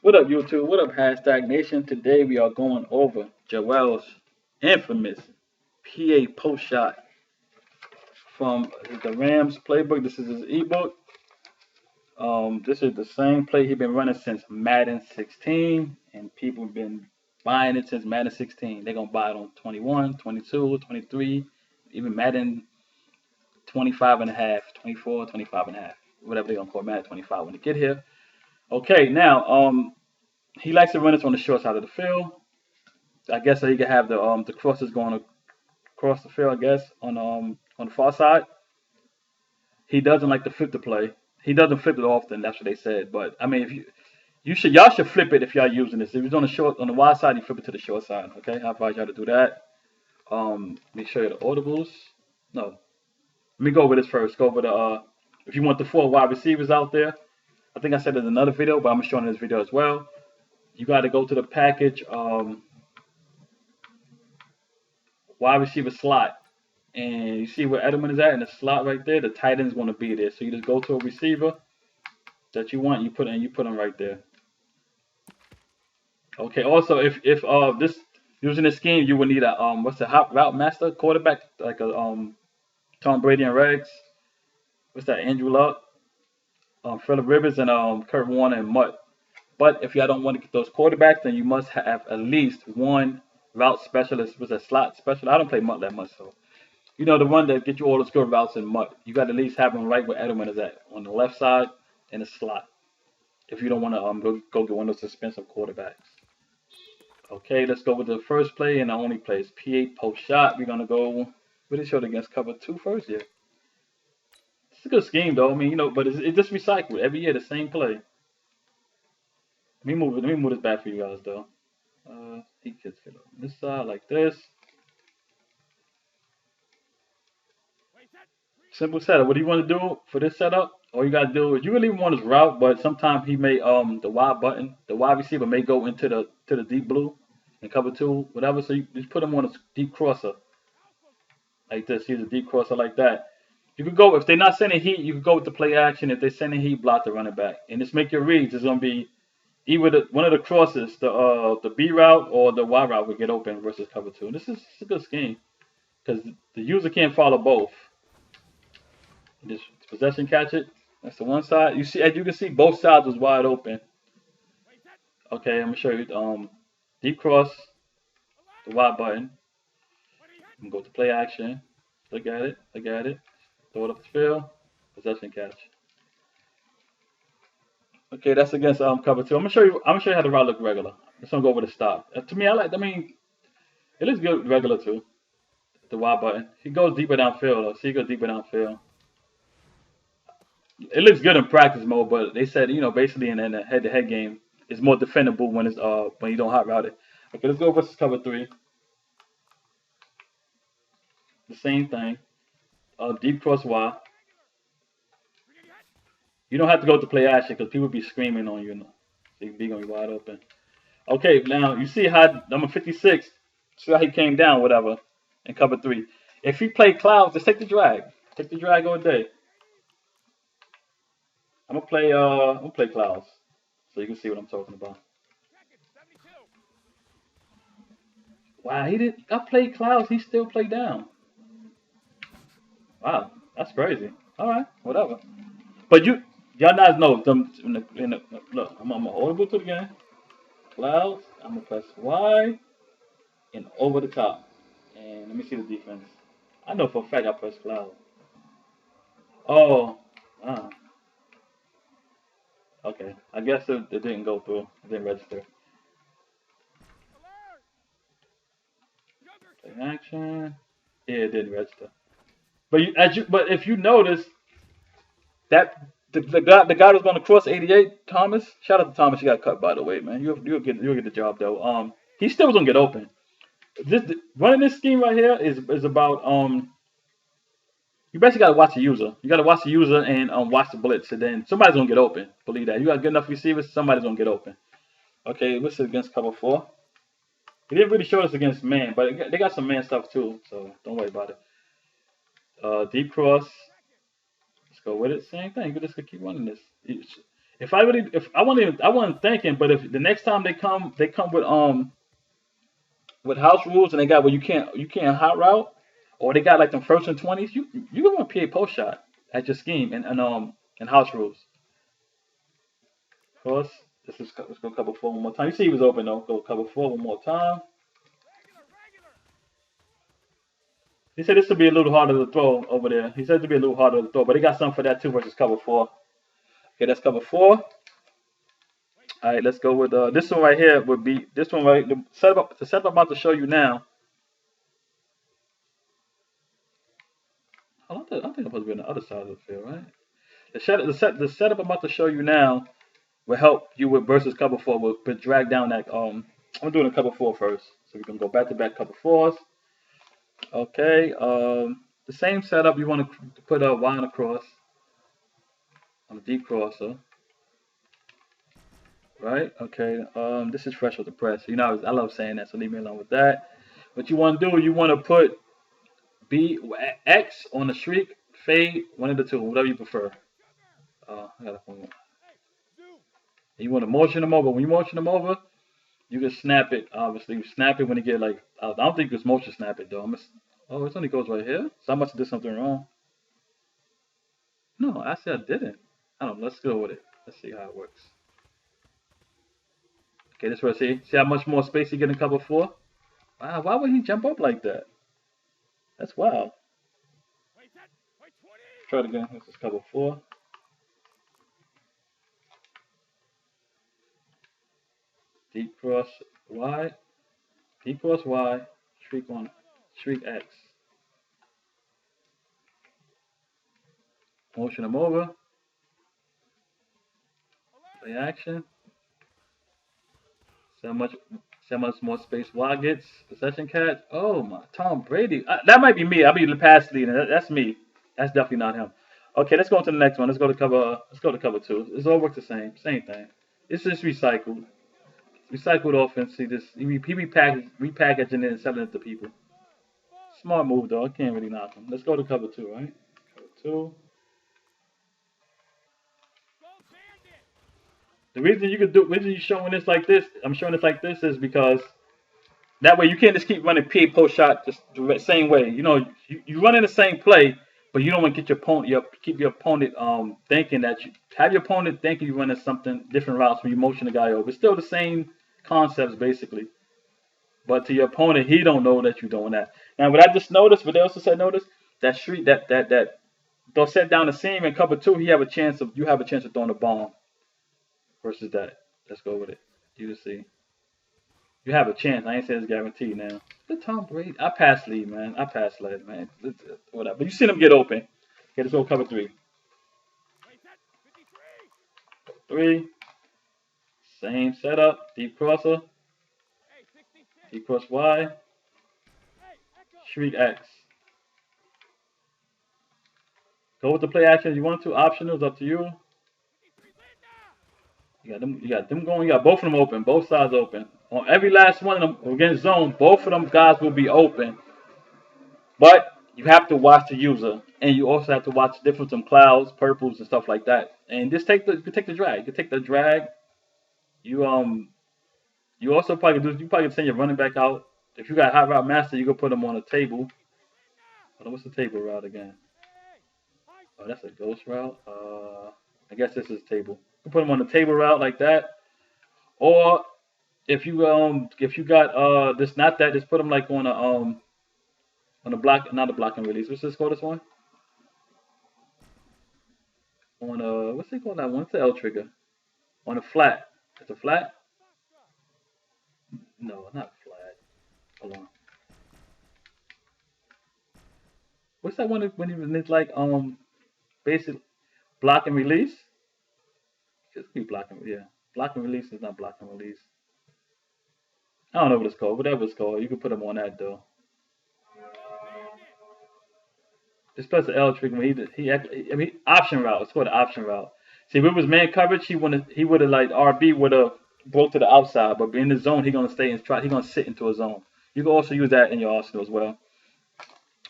What up, YouTube? What up, hashtag Nation? Today we are going over Joel's infamous PA post shot from the Rams playbook. This is his ebook. This is the same play he's been running since Madden 16, and people have been buying it since Madden 16. They're gonna buy it on 21, 22, 23, even Madden 25 and a half, 24, 25 and a half, whatever they're gonna call Madden 25 when they get here. Okay, now he likes to run it on the short side of the field. I guess so he can have the crosses going across the field. I guess on the far side. He doesn't like to flip the play. He doesn't flip it often. That's what they said. But I mean, if y'all should flip it if y'all using this. If it's on the wide side, you flip it to the short side. Okay, I advise y'all to do that. Let me show you the audibles. No, let me go over this first. Go over the if you want the four wide receivers out there. I think I said in another video, but I'm showing this video as well. You got to go to the package wide receiver slot. And you see where Edelman is at in the slot right there. The tight end is going to be there. So you just go to a receiver that you want. You put them right there. Okay. Also, if this using this scheme, you would need a what's the hot route master quarterback like a Tom Brady and Regs. What's that? Andrew Luck, Philip Rivers, and Kurt Warner and Mutt. But if y'all don't want to get those quarterbacks, then you must have at least one route specialist with a slot specialist. I don't play Mutt that much, so the one that get you all the good routes and Mutt. You got to at least have him right where Edelman is at, on the left side in the slot. If you don't want to go get one of those expensive quarterbacks. Okay, let's go with the first play and the only play is P8 post shot. We're gonna go. What did showed against cover two first? Yeah, it's a good scheme though. I mean, but it's just recycled every year, the same play. Let me move this back for you guys though. He gets it on this side like this. Simple setup. What do you want to do for this setup? All you gotta do is you really want his route, but sometimes he may the wide receiver may go into the deep blue and cover two, whatever. So you just put him on a deep crosser like this. He's a deep crosser like that. You could go if they're not sending heat, you could go with the play action. If they're sending heat, block the running back, and just make your reads. It's gonna be either one of the crosses, the B route or the Y route will get open versus cover two. And this is a good scheme because the user can't follow both. Just possession catch it. That's the one side. You see, as you can see, both sides was wide open. Okay, I'm gonna show you deep cross, the Y button. I'm gonna go to play action. Look at it. Look at it. Throw it up the field. Possession catch. Okay, that's against cover two. I'm gonna show you how the route look regular. Let's gonna go over the stop. To me, I mean, it looks good regular too. The Y button. He goes deeper downfield though. See, he goes deeper downfield. It looks good in practice mode, but they said basically in a head-to-head game, it's more defendable when you don't hot route it. Okay, let's go versus cover three. The same thing. Deep cross Y. You don't have to go to play action because people be screaming on you. So you be gonna be wide open. Okay, now you see how number 56. See how he came down, whatever, in cover three. If he play clouds, just take the drag. Take the drag all day. I'm gonna play clouds, so you can see what I'm talking about. Wow, he did. I played clouds. He still played down. Wow, that's crazy. All right, whatever. But y'all guys know them. Look, I'm gonna audible to the game. Clouds. I'm gonna press Y and over the top. And let me see the defense. I know for a fact I pressed cloud. Oh, ah, okay. I guess it didn't go through. It didn't register. Play action. Yeah, it didn't register. But if you notice that the guy was going to cross 88, Thomas. Shout out to Thomas. You got cut by the way, man. You'll get the job though. He still was gonna get open. Running this scheme right here is about you basically gotta watch the user. You gotta watch the user and watch the blitz, and then somebody's gonna get open. Believe that. You got good enough receivers, somebody's gonna get open. Okay, this is against cover four. He didn't really show us against man, but they got some man stuff too, so don't worry about it. Deep cross. Let's go with it. Same thing. You just keep running this. If I wasn't thinking, but if the next time they come with house rules and they got where you can't hot route, or they got like them first and 20s, you gonna want PA post shot at your scheme and house rules. Of course, let's go cover four one more time. You see he was open though. Go cover four one more time. He said this would be a little harder to throw over there. He said it would be a little harder to throw, but he got something for that too versus cover four. Okay, that's cover four. All right, let's go with this one right here. Would be this one right. The setup I'm about to show you now. I think I'm supposed to be on the other side of the field, right? The setup I'm about to show you now will help you with versus cover four. But drag down that I'm doing a cover four first, so we can go back to back cover fours. Okay. The same setup you want to put a line across on a deep crosser, right? Okay. This is fresh with the press. You know I love saying that, so leave me alone with that. What you want to do, you want to put B X on the streak, fade, one of the two, whatever you prefer. I got a phone. You want to motion them over. When you motion them over, you can snap it. Obviously, you snap it when you get like. I don't think it's motion snap it though. Oh, it only goes right here. So I must have did something wrong. No, I said I didn't. I don't know. Let's go with it. Let's see how it works. Okay, this right. See how much more space you get in cover four? Wow, why would he jump up like that? That's wild. Try it again. This is cover four. Deep cross Y. Deep cross Y. Streak on. Streak X. Motion them over. Play action. See how much more space Y gets. Possession catch. Oh my, Tom Brady. That might be me. I'll be the pass leader. That's me. That's definitely not him. Okay, let's go on to the next one. Let's go to cover. Let's go to cover two. This all works the same thing. It's just recycled. Recycled offense. See this. He repackaging it and selling it to people. Smart move though. I can't really knock him. Let's go to cover two, right? Cover two. The reason you're showing this like this, I'm showing this like this is because that way you can't just keep running PA post shot just the same way. You know, you run in the same play, but you don't want to get keep your opponent thinking that you have your opponent thinking you're running something different routes when you motion the guy over. It's still the same concepts basically. But to your opponent, he don't know that you're doing that. Now what I just noticed, what they also said notice, that street that they'll set down the seam and cover two, you have a chance of throwing a bomb versus that. Let's go with it. You just see. You have a chance. I ain't saying it's guaranteed now. The Tom Brady. I pass lead, man. I pass lead, man. Whatever. But you see them get open. Okay, let's go cover three. Three. Same setup. Deep crosser. Deep cross Y. Shriek X. Go with the play action if you want to. Optional is up to you. You got them going. You got both of them open. Both sides open. On every last one of them against zone, both of them guys will be open. But you have to watch the user, and you also have to watch the difference in clouds, purples, and stuff like that. And just you can take the drag. You can take the drag. You also you probably can send your running back out. If you got hot route master, you can put them on a table. Hold on, what's the table route again? Oh, that's a ghost route. I guess this is table. You can put them on the table route like that. Or if you got this not that, just put them like on a block, not a block and release. What's this called? This one on what's it called? That one? It's the L trigger on a flat. It's a flat. No, not flat. Hold on. What's that one when it's like basic block and release? Just be block and yeah. Block and release is not block and release. I don't know what it's called. Whatever it's called, you can put them on that though. Just press the L trigger when I mean option route. It's called the option route. See, if it was man coverage, he would have like RB would have broke to the outside, but in the zone he gonna stay and try. He gonna sit into a zone. You can also use that in your arsenal as well.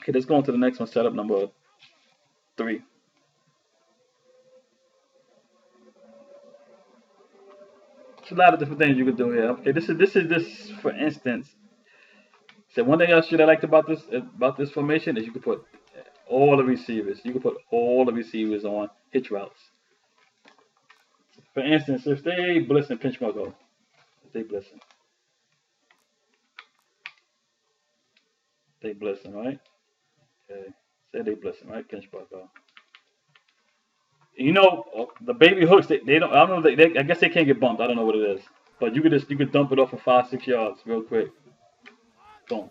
Okay, let's go on to the next one. Setup number three. There's a lot of different things you can do here. Okay, this for instance. So one thing else that I liked about this formation is you can put all the receivers. You can put all the receivers on hitch routes. For instance, if they blitz and pinch my go, if they blitzing, right? Okay, say they blitzing, right? Pinch my go. You know, the baby hooks, they don't. I don't know. I guess they can't get bumped. I don't know what it is, but you could dump it off for 5-6 yards real quick. Boom.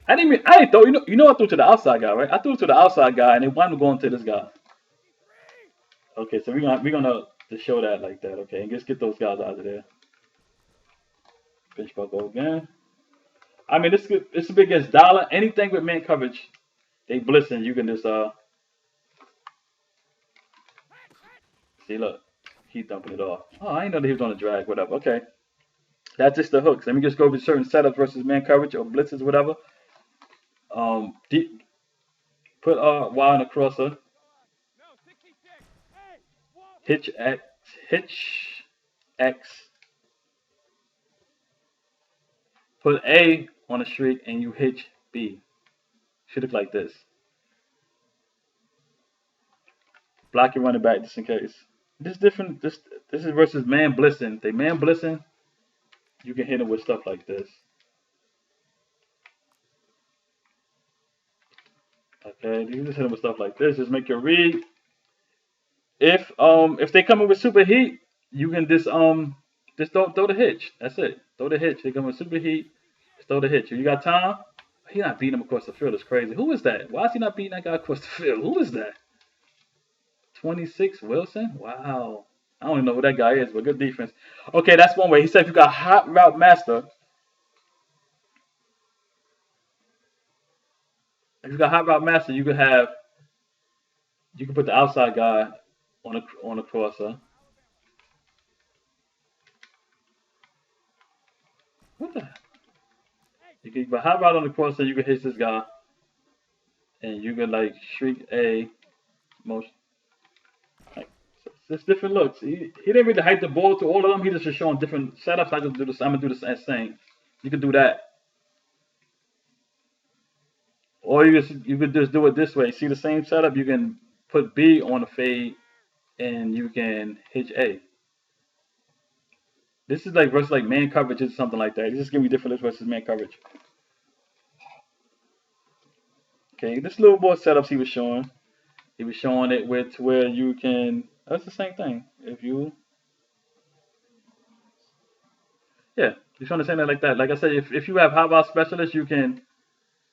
I didn't throw. I threw to the outside guy, right? I threw to the outside guy, and they wound up going to this guy. Okay, so we're gonna to show that like that. Okay, and just get those guys out of there. Pinch go again. I mean, this big against dollar. Anything with man coverage, they blitzing. You can just see. Look, he dumping it off. Oh, I didn't know that he was on a drag. Whatever. Okay, that's just the hooks. Let me just go over certain setups versus man coverage or blitzes, whatever. Deep, put Y on the crosser. Hitch X. Put A on a streak and you hitch B. Should look like this. Block your running back just in case. This is different. This is versus man blitzing. They man blitzing. You can hit them with stuff like this. Okay, you can just hit them with stuff like this. Just make your read. If they come in with super heat, you can just throw the hitch. That's it. Throw the hitch. They come with super heat. Just throw the hitch. If you got time, he's not beating him across the field. It's crazy. Who is that? Why is he not beating that guy across the field? Who is that? 26 Wilson? Wow. I don't even know who that guy is, but good defense. Okay, that's one way. He said if you got hot route master, you could put the outside guy on a crosser. What the? You can put hot route on the crosser. You can hit this guy, and you can like shriek a motion. Like, so it's different looks. He didn't really hype the ball to all of them. He just showing different setups. I'm gonna do the same. You can do that. Or you could just do it this way. See the same setup? You can put B on a fade and you can hitch A. This is like versus like man coverage or something like that. It's just gonna be different versus man coverage. Okay, this little more setups he was showing. He was showing it with where you can. That's the same thing. If you, yeah, he's trying to say that like that. Like I said, if you have hot route specialist, you can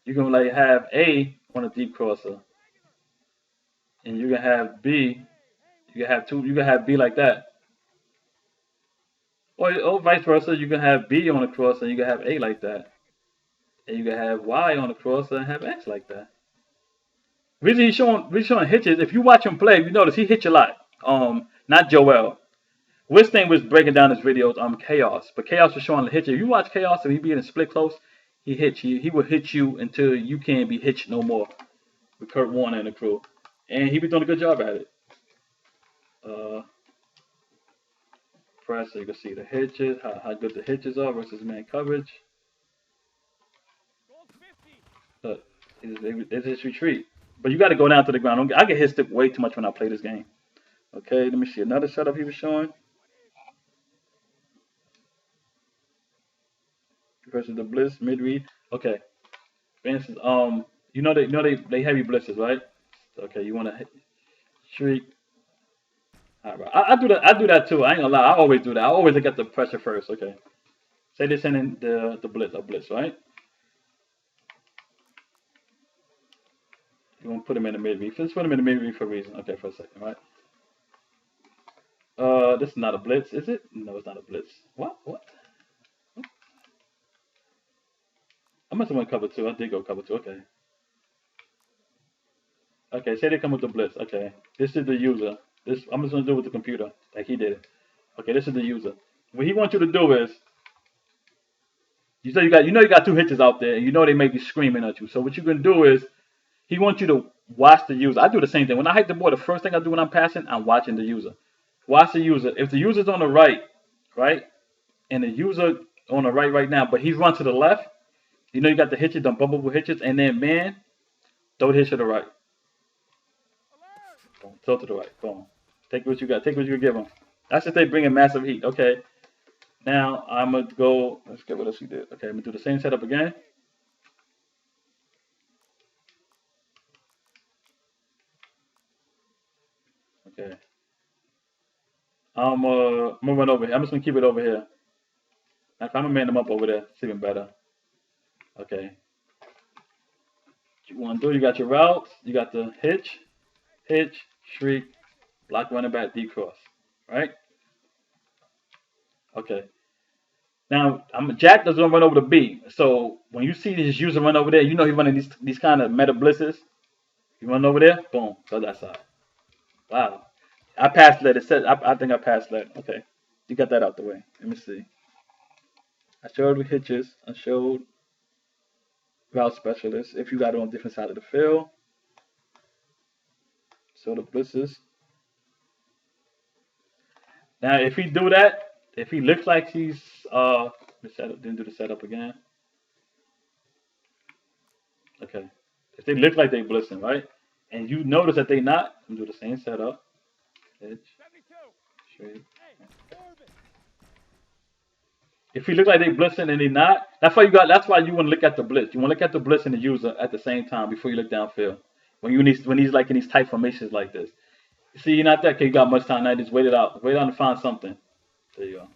like have A on a deep crosser, and you can have B. You can have two. You can have B like that. Or vice versa, you can have B on the cross and you can have A like that. And you can have Y on the cross and have X like that. Reason he's showing hitches, if you watch him play, you notice he hits a lot. Not Joel. Wisting was breaking down his videos, Chaos. But Chaos was showing the hitches. If you watch Chaos and he be in a split close, he hits you. He will hit you until you can't be hitched no more. With Kurt Warner and the crew. And he be doing a good job at it. Press so you can see the hitches, how good the hitches are versus man coverage. Look, they just retreat. But you got to go down to the ground. I get hit stick way too much when I play this game. Okay, let me see another setup he was showing. Versus the blitz mid read. Okay. For instance, they heavy blitzes, right? Okay, you want to shriek. All right, I do that too. I ain't gonna lie. I always do that. I always look at the pressure first. Okay. Say they're sending the blitz, right? You want to put them in the mid read. Just put them in the mid read for a reason. Okay, for a second, right? This is not a blitz, is it? No, it's not a blitz. What? I must have went cover two. I did go cover two. Okay. Okay, say they come with the blitz. Okay. This is the user. I'm just gonna do it with the computer, like he did it. Okay, this is the user. What he wants you to do is, you got two hitches out there, and you know they may be screaming at you. So what you can do is, he wants you to watch the user. I do the same thing. When I hike the ball, the first thing I do when I'm passing, I'm watching the user. Watch the user. If the user's on the right, right, and the user on the right now, but he's run to the left, you know you got the hitches, the bumpable hitches, and then man, throw the hitch to the right. Boom. Throw to the right. Boom. Take what you got. Take what you can give him. That's if they bring in massive heat. Okay. Now I'm gonna go. Let's get what else we did. Okay, I'm gonna do the same setup again. Okay. I'm gonna run over here. I'm just gonna keep it over here. If I'm gonna man them up over there, it's even better. Okay. What you wanna do? You got your routes. You got the hitch, shriek, block running back, deep cross. Right? Okay. Now Jack doesn't run over the B. So when you see this user run over there, you know he's running these kind of meta blitzes. You run over there, boom, go that side. Wow. I passed let. It said I think I passed let. Okay. You got that out the way. Let me see. I showed with hitches. I showed route specialists. If you got it on different side of the field. So the blitzes. Now if he do that, if he looks like he's the setup didn't do the setup again. Okay. If they look like they blitzing, right? And you notice that they not, do the same setup. Hitch. Straight. If you look like they blitzing and they not, that's why you got. That's why you want to look at the blitz. You want to look at the blitz and the user at the same time before you look downfield. When he's like in these tight formations like this. You see, you're not that kid. You got much time now. Just wait it out. Wait on to find something. There you go.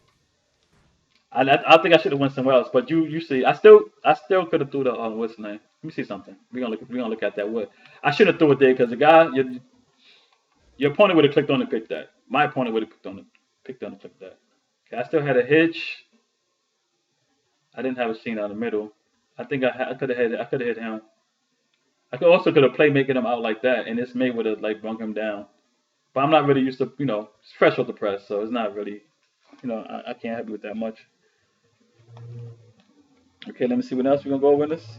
I think I should have went somewhere else, but you see, I still could have threw the what's the name? Let me see something. We gonna look at that wood. I should have threw it there because the guy your opponent would have clicked on and picked that. My opponent would have picked on and clicked that. Okay, I still had a hitch. I didn't have a scene out in the middle. I think I could have hit him. I could have played making him out like that, and this may would have like brung him down. But I'm not really used to it's fresh off the press, so it's not really I can't help you with that much. Okay, let me see what else we're gonna go over in this.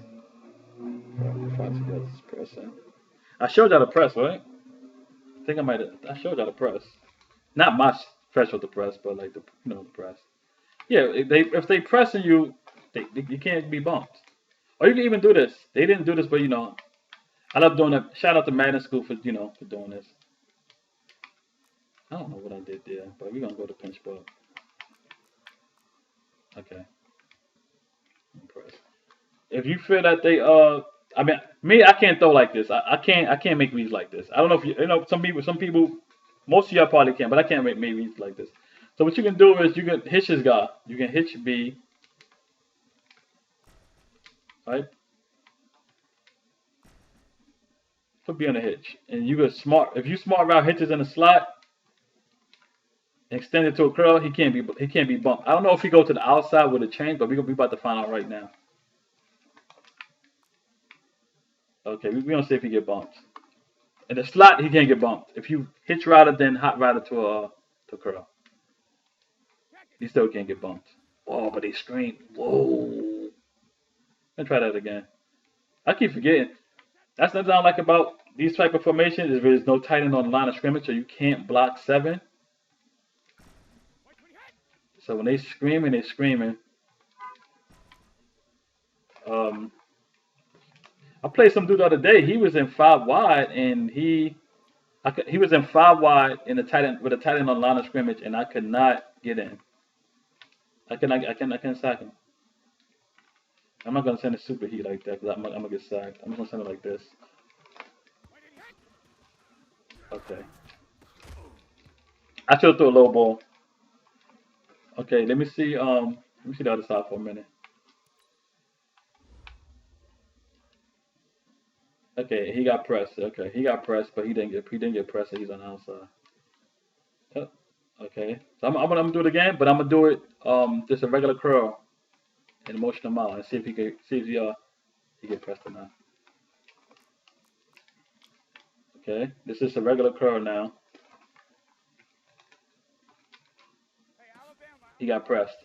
I showed y'all the press, right? I think I showed y'all the press. Not my fresh off the press, but like the press. Yeah, if they pressing you, you can't be bumped. Or you can even do this. They didn't do this, but I love doing it. Shout out to Madden School for for doing this. I don't know what I did there, but we're gonna go to pinch ball. Okay. Press. If you feel that they I mean me, I can't throw like this. I can't make reads like this. I don't know if some people most of y'all probably can, but I can't make reads like this. So what you can do is you can hitch this guy. You can hitch B, right? Put B on the hitch. And you get smart if you smart route hitches in the slot, extend it to a curl, he can't be bumped. I don't know if he go to the outside with a chain, but we about to find out right now. Okay, we gonna see if he get bumped. In the slot, he can't get bumped. If you hitch router, then hot router to curl, he still can't get bumped. Oh, but they scream. Whoa. Let me try that again. I keep forgetting. That's another thing I like about these type of formations is there's no tight end on the line of scrimmage, so you can't block 7. So when they screaming, they screaming. Um, I played some dude the other day. He was in 5 wide, and he was in 5 wide in the tight end with a tight end on the line of scrimmage, and I could not get in. I can't sack him. I'm not gonna send a super heat like that because I'm gonna get sacked. I'm just gonna send it like this. Okay. I should throw a low ball. Okay, let me see. Let me see the other side for a minute. Okay, he got pressed. Okay, he got pressed, but he didn't get pressed. So he's on the outside. Yep. Okay, so I'm gonna do it again, but I'm gonna do it just a regular curl and motion him out and see if he get pressed or not. Okay, this is a regular curl now. He got pressed.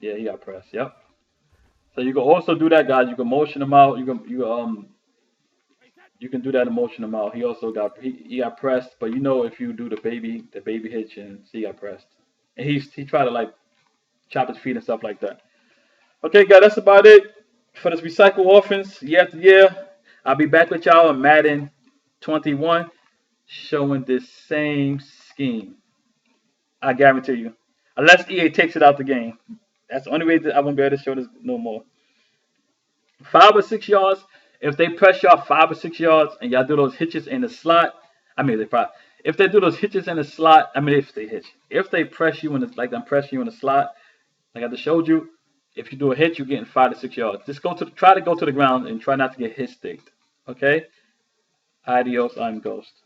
Yeah, he got pressed. Yep. So you can also do that, guys. You can motion him out. You can do that and motion him out. He also got he got pressed, but you know if you do the baby hitch and he got pressed. And he tried to like chop his feet and stuff like that. Okay, guys, that's about it for this recycle offense year after year. I'll be back with y'all in Madden 21 showing this same scheme. I guarantee you. Unless EA takes it out the game. That's the only way that I won't be able to show this no more. 5 or 6 yards. If they press y'all 5 or 6 yards and y'all do those hitches in the slot, I mean, if they do those hitches in the slot, I mean, if they hitch, if they press you in the, like I'm pressing you in the slot, like I just showed you, if you do a hitch, you're getting 5 to 6 yards. Just try to go to the ground and try not to get hit sticked. Okay? Adios, I'm Ghost.